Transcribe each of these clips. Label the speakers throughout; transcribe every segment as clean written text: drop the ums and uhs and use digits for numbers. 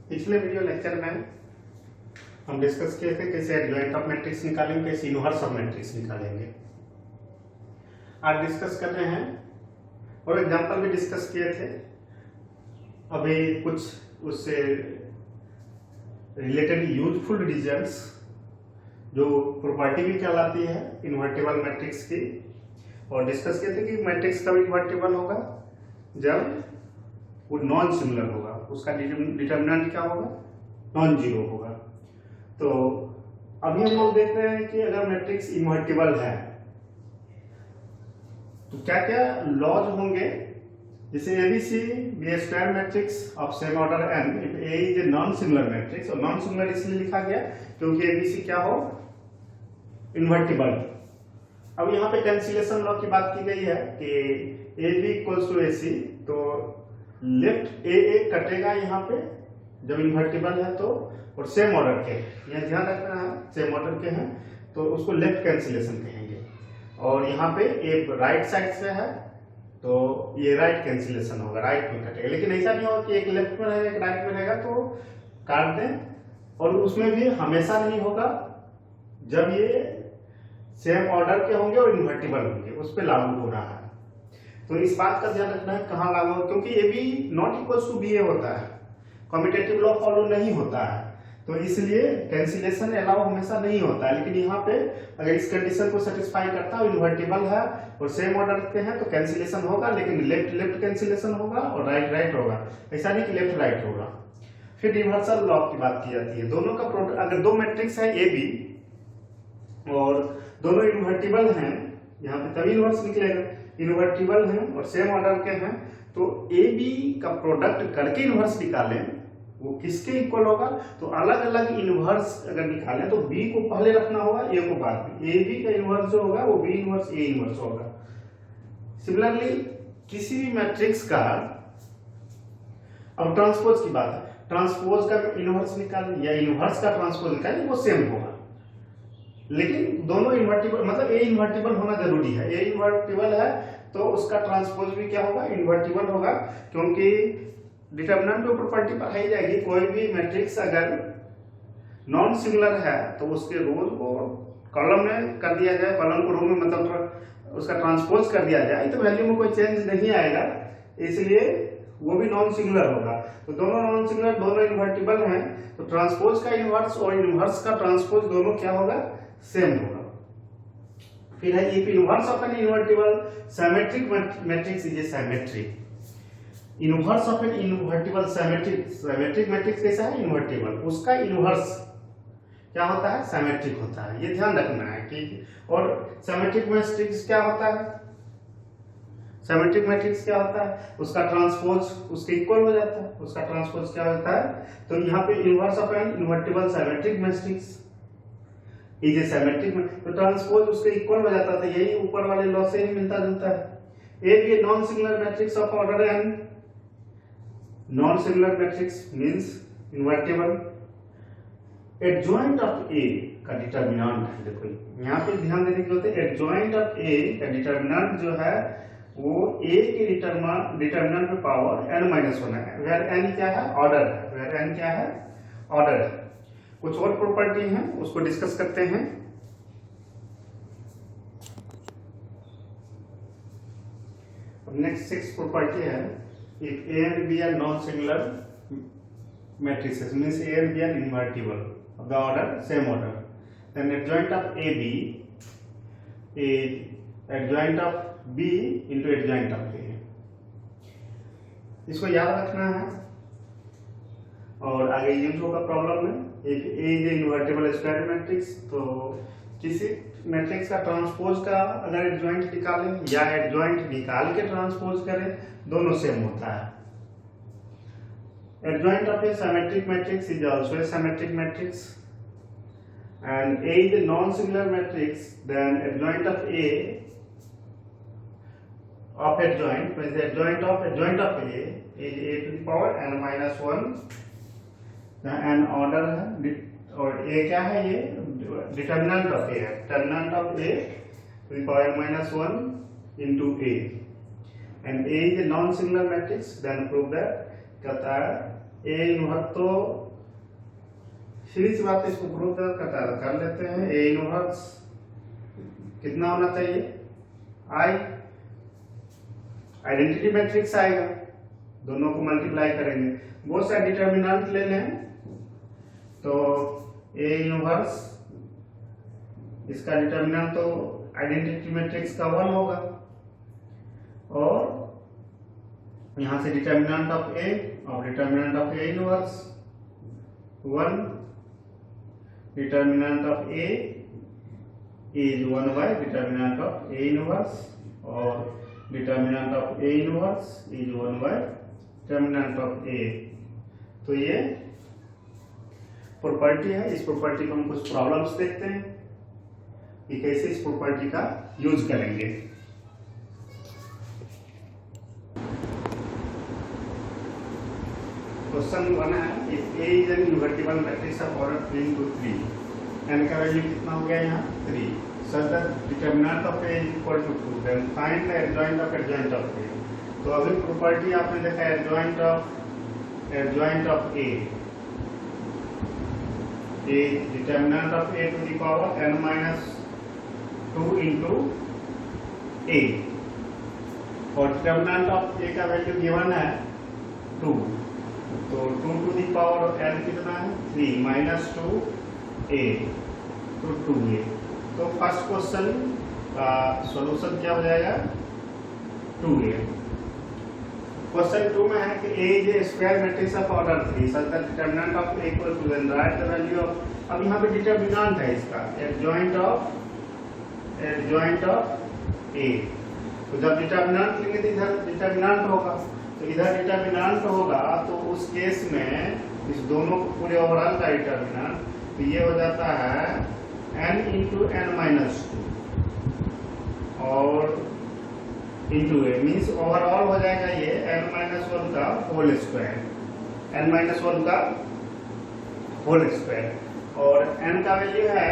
Speaker 1: पिछले video lecture में हम डिस्कस किए थे कैसे एडजॉइंट ऑफ मैट्रिक्स निकालेंगे, कैसे इनवर्स ऑफ मैट्रिक्स निकालेंगे। आज डिस्कस कर रहे हैं और एग्जांपल भी डिस्कस किए थे। अभी कुछ उससे रिलेटेड यूजफुल डिजिटल्स जो प्रॉपर्टी भी कहलाती है इन्वर्टिबल मैट्रिक्स की, और डिस्कस किए थे कि मैट्रिक्स कब इन्वर्टिबल होगा, जब वो नॉन सिमिलर होगा, उसका डिटर्मिनेंट क्या होगा, नॉन जीरो होगा। तो अभी हम लोग देख रहे हैं कि अगर मैट्रिक्स इन्वर्टिबल है तो क्या क्या लॉज होंगे। जैसे ABC be a square matrix of same order n if A is a non similar matrix, और नॉन सिमिलर इसलिए लिखा गया क्योंकि एबीसी क्या हो, इन्वर्टिबल। अब यहाँ पे कैंसिलेशन लॉ की बात की गई है कि ए बी इक्वल्स टू ए सी, तो लेफ्ट ए कटेगा यहाँ पे जब इन्वर्टिबल है तो, और सेम ऑर्डर के, यहाँ ध्यान रखना है सेम ऑर्डर के हैं तो उसको लेफ्ट कैंसिलेशन कहेंगे। और यहाँ पे ए राइट साइड से है तो ये राइट कैंसिलेशन होगा, राइट में कटेगा। लेकिन ऐसा नहीं होगा कि एक लेफ्ट में रहेगा एक राइट में रहेगा तो काट दें, और उसमें भी हमेशा नहीं होगा जब ये सेम ऑर्डर के होंगे और इन्वर्टिबल होंगे, उस पर लागू हो रहा है। तो इस बात का ध्यान रखना है कहाँ लागू हो, क्योंकि A B not equals to B A होता है, कम्यूटेटिव लॉ फॉलो नहीं होता है, तो इसलिए कैंसिलेशन अलाउ हमेशा नहीं होता है। लेकिन यहाँ पे अगर इस कंडीशन को सेटिस्फाई करता है, इन्वर्टिबल है और सेम ऑर्डर के हैं तो कैंसिलेशन होगा, लेकिन लेफ्ट लेफ्ट कैंसिलेशन होगा और राइट राइट होगा, ऐसा नहीं कि लेफ्ट राइट होगा। फिर रिवर्सल लॉ की बात की जाती है। दोनों का प्रोडक्ट, अगर दो मैट्रिक्स है ए बी और दोनों इन्वर्टिबल हैं, यहाँ पे तभी इन्वर्स निकलेगा, इन्वर्टिबल हैं और सेम ऑर्डर के हैं, तो ए बी का प्रोडक्ट करके इन्वर्स निकालें, वो किसके इक्वल होगा, तो अलग अलग इन्वर्स अगर निकालें तो बी को पहले रखना होगा, ए को बाद में। ए बी का इन्वर्स जो होगा वो बी इन्वर्स ए इन्वर्स होगा। सिमिलरली किसी भी मैट्रिक्स का, अब ट्रांसपोज की बात है, ट्रांसपोज का इन्वर्स निकालें या इन्वर्स का ट्रांसपोज निकालें, वो सेम होगा। लेकिन दोनों इन्वर्टिबल, मतलब ए इन्वर्टिबल होना जरूरी है। ए इन्वर्टिबल है तो उसका ट्रांसपोज भी क्या होगा, इन्वर्टिबल होगा, क्योंकि डिटर्मिनेंट में प्रॉपर्टी पढ़ाई जाएगी। कोई भी मैट्रिक्स अगर नॉन सिमिलर है तो उसके रोज को कॉलम में कर दिया जाए, कॉलम को रो में मतलब उसका ट्रांसपोज कर दिया जाए तो वैल्यू में कोई चेंज नहीं आएगा, इसलिए वो भी नॉन सिमिलर होगा। तो दोनों नॉन सिमिलर, दोनों इन्वर्टिबल हैं, तो ट्रांसपोज का इन्वर्स और इन्वर्स का ट्रांसपोज दोनों क्या होगा, सेम होगा। फिर है if inverse of an invertible symmetric matrix is a symmetric, inverse of an invertible symmetric matrix कैसा है, इन्वर्टिबल, उसका इन्वर्स क्या होता है, सिमेट्रिक होता है। ये ध्यान रखना है कि, और सिमेट्रिक मैट्रिक्स क्या होता है, सिमेट्रिक मैट्रिक्स क्या होता है, उसका ट्रांसपोज उसके इक्वल हो जाता है, उसका ट्रांसपोज क्या होता है, तो यहाँ पे inverse of an invertible symmetric matrix is a symmetric, तो ट्रांसपोज उसके इक्वल हो जाता था। यही ऊपर वाले लॉ से ही मिलता जुलता है। A B non similar matrix of order N, non similar matrix means invertible. Adjoint of A का डिटर्मिनेंट है, देखो यहाँ पे ध्यान देने की जरूरत है। एडजॉइंट ऑफ ए का डिटर्मिनेंट जो है वो ए के डिटर्मिनेंट में पावर n-1 है, वेयर n क्या है, ऑर्डर है, वेयर n क्या है, ऑर्डर है। कुछ और प्रॉपर्टी हैं उसको डिस्कस करते हैं। नेक्स्ट 6 प्रॉपर्टी है, if A and B are non-similar matrices, means A and B are invertible of the order, same order, then adjoint of AB is adjoint of B into adjoint of A। इसको याद रखना है और आगे use होगा problem में। if A is invertible square matrix, तो किसी मैट्रिक्स का ट्रांसपोज का अगर एडजॉइंट निकालें या एडजॉइंट निकाल के ट्रांसपोज करें, दोनों सेम होता है। Adjoint of a symmetric matrix is also a symmetric matrix and A is a non similar matrix, then adjoint of A of adjoint means adjoint of A is a to the power n-1, n order है, और ए क्या है, ये determinant of A है, determinant of A to the power n-1 into A, and A is a non-similar matrix, then prove that कहता है A inverse, तो सीधी सी बात इसको प्रूव कर लेते हैं। ए इनवर्स कितना होना चाहिए, आई, आइडेंटिटी मैट्रिक्स आएगा, दोनों को मल्टीप्लाई करेंगे, बहुत सारे डिटर्मिनेंट ले लें, तो ए इनवर्स इसका डिटर्मिनेंट तो आइडेंटिटी मैट्रिक्स का 1 होगा, और यहां से डिटर्मिनेंट ऑफ ए और determinant of A inverse 1, determinant of A is 1 by determinant of A inverse, और determinant of A inverse is 1 by determinant of A. तो ये प्रॉपर्टी है। इस प्रॉपर्टी को हम कुछ प्रॉब्लम्स देखते हैं कि कैसे इस प्रॉपर्टी का यूज करेंगे। क्वेश्चन 1 है, if A is an invertible matrix of order 3 into 3, n का वैल्यू कितना हो गया यहाँ 3, such that determinant of a is equal to 2, then find the adjoint of a। तो अभी प्रॉपर्टी आपने देखा adjoint of a is determinant of a to the power n minus 2 into a, और determinant of a का value given है 2, तो 2 to the power n कितना है 3 minus 2a तो 2a। तो फर्स्ट क्वेश्चन का सॉल्यूशन क्या हो जाएगा 2a। क्वेश्चन 2 में है कि a is a square matrix of order 3 such that determinant of a equal to then write the value of, अब यहाँ पे डिटरमिनेंट है इसका एडजॉइंट ऑफ a, तो जब डिटरमिनेंट लेंगे तो इधर डिटरमिनेंट होगा, तो इधर डिटरमिनेंट होगा, तो उस केस में इस दोनों पूरे ओवरऑल का डिटरमिनेंट, तो ये हो जाता है n into n minus 2 और इंटू ए, मीन्स ओवरऑल हो जाएगा ये n minus 1 का होल स्क्वायर, n minus 1 का होल स्क्वायर, और n का वैल्यू है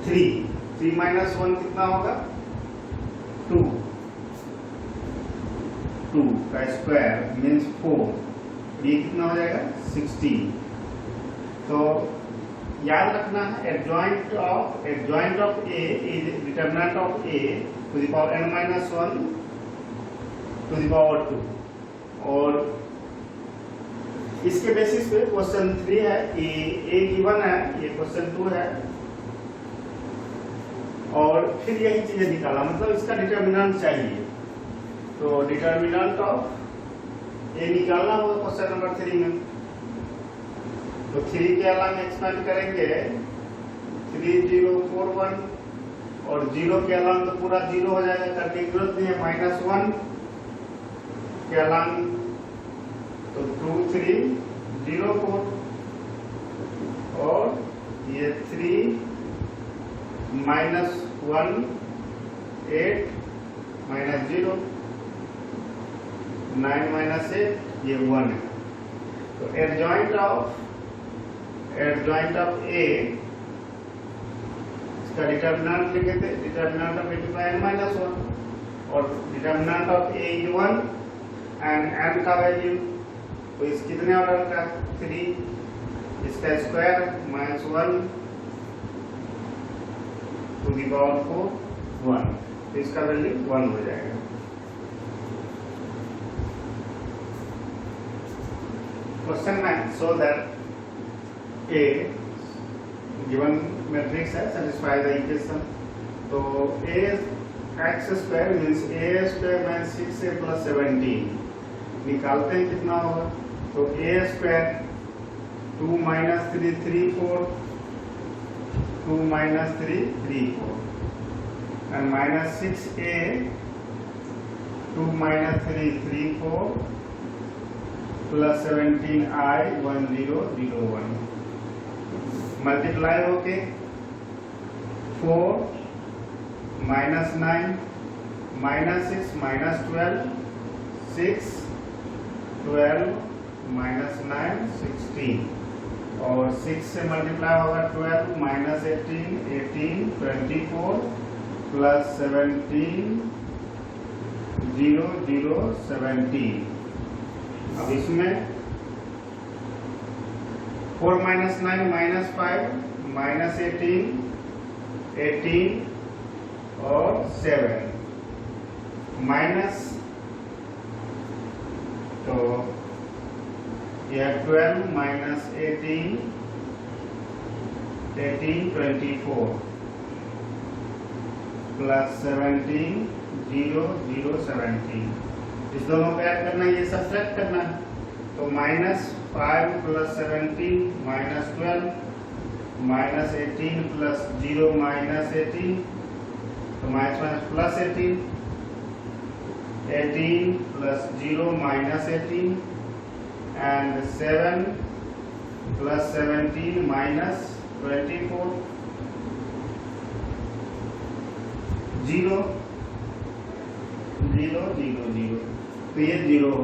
Speaker 1: 3 minus 1 कितना होगा 2 का स्क्वायर मीन्स 4, ये कितना हो जाएगा 16। तो याद रखना है adjoint of A is determinant of A to the power n minus 1 to the power 2, और इसके बेसिस पे क्वेश्चन 3 है कि ए गिवन है, ये क्वेश्चन 2 है, और फिर यही चीजें निकाला, मतलब इसका डिटरमिनेंट चाहिए, तो डिटरमिनेंट ऑफ ए निकालना होगा क्वेश्चन नंबर 3 में। तो 3 के अलावा एक्सपेंड करेंगे 3 0 4 1, और 0 के अलावा तो पूरा 0 हो जाएगा, करने की जरूरत नहीं है, -1 के अलावा तो 2 3 0 4, और ये 3 -1 8 -0 9 -8 ये 1 है। तो एडजॉइंट ऑफ ए इसका डिटरमिनेंट लिखे थे, determinant of A n minus 1, और determinant of A is 1 and n का वैल्यू, तो इस कितने ऑर्डर का 3, इसका स्क्वायर -1 टू द पावर 4 1, तो इसका वैल्यू 1 हो जाएगा। Question 9, so that A given matrix है, satisfy the equation, तो A x square means A square minus 6a plus 17 निकालते हैं कितना होगा, तो A square 2 minus 3 3 4 2 minus 3 3 4 and minus 6a 2 minus 3 3 4 plus 17i 1 0 0 1 multiply होके 4 -9 -6 -12 6 12 -9 16, और 6 से मल्टीप्लाई होगा 12 -18 18 24 प्लस 17 0 0 17 अब इसमें 4 - 9 -5 -18 18 और 7 माइनस, तो यह 12 - 18 18 24 प्लस 17 0 0 17। इस दोनों को ऐड करना है, ये सब्ट्रैक्ट करना है। तो -5 + 17 -12 -18 + 0 -18, तो प्लस 18 18 + 0 -18 and 7 + 17 -24 0 0 0 0। तो ये 0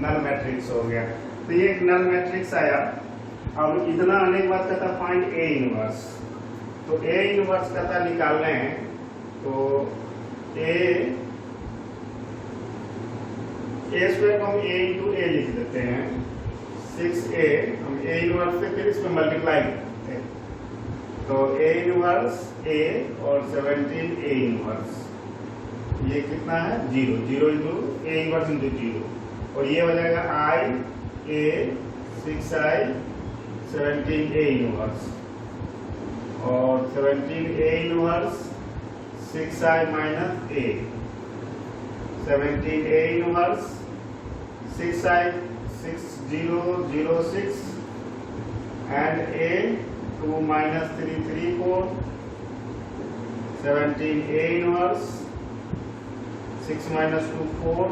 Speaker 1: नल मैट्रिक्स हो गया। तो ये एक नल मैट्रिक्स आया। अब इतना आने के बाद कहता फाइंड ए इनवर्स। तो ए इनवर्स कहता निकालना है, तो ए स्क्वायर को हम a × a लिख देते हैं। 6a हम a इनवर्स से फिर इसमें मल्टीप्लाई करते हैं, तो a इनवर्स a और 17 a इनवर्स, ये कितना है 0 0 × a इनवर्स × 0, और ये हो जाएगा I a 6i 17 a inverse, और 17 a inverse 6i - a 17 a inverse 6i 6006 and a 2 - 3 3 4 17 a inverse 6 - 2 4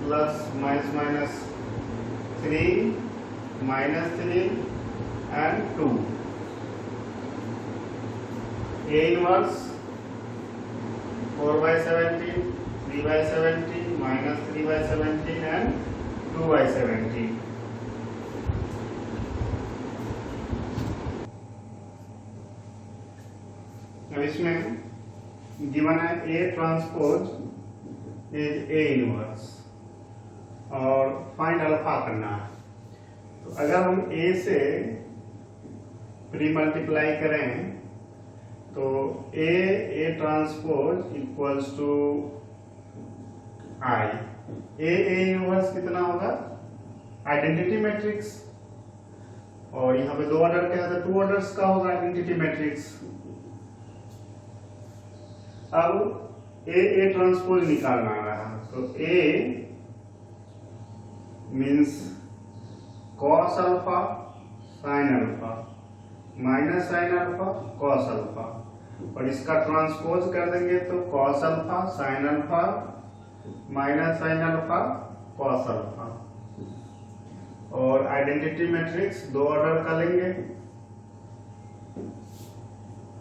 Speaker 1: plus minus 3 -3 and 2 a inverse 4/17 3/17 -3/17 and 2/17। अब इसमें गिवन है A transpose is A inverse और फाइंड अल्फा करना है। तो अगर हम A से प्री मल्टीप्लाई करें तो A transpose equals to I। A inverse कितना होगा आइडेंटिटी मैट्रिक्स, और यहाँ पे 2 ऑर्डर के है तो 2 ऑर्डर्स का होगा आइडेंटिटी मैट्रिक्स। अब A ट्रांसपोज निकालना रहा, तो A means cos alpha sine alpha minus sine alpha cos alpha, और इसका ट्रांसपोज कर देंगे तो cos alpha sine alpha minus sine alpha cos alpha, और आइडेंटिटी मैट्रिक्स 2 ऑर्डर का लेंगे,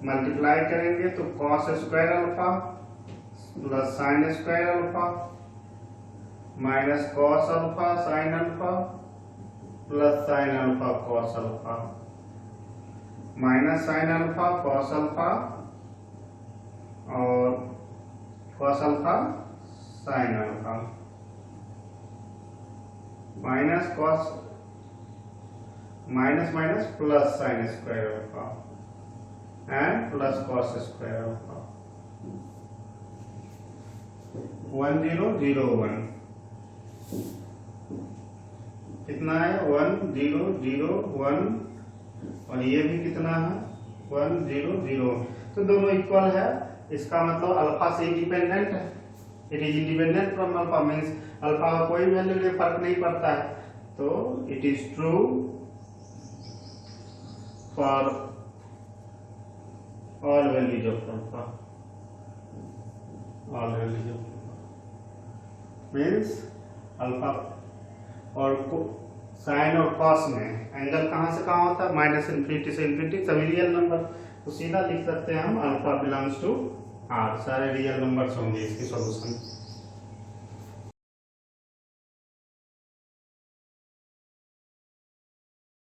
Speaker 1: मल्टीप्लाई करेंगे तो cos square alpha plus sine square alpha minus cos alpha sine alpha plus sine alpha cos alpha minus sine alpha cos alpha और cos alpha sine alpha minus cos minus plus sine square alpha and plus cos square alpha 1 0 0 1 कितना है 1 0 0 1, और ये भी कितना है 1 0 0। तो दोनों इक्वल है, इसका मतलब अल्फा से इंडिपेंडेंट है। It is independent from alpha means alpha का कोई वैल्यू में फर्क नहीं पड़ता है, तो it is true for all values of alpha, all values of alpha means alpha, और साइन और कॉस में एंगल कहाँ से कहाँ होता है माइनस इन्फिनिटी से इन्फिनिटी, सभी रियल नंबर, तो सीधा लिख सकते हैं हम अल्फा बिलोंग्स टू आर, सारे रियल नंबर्स होंगे इसकी सॉल्यूशन।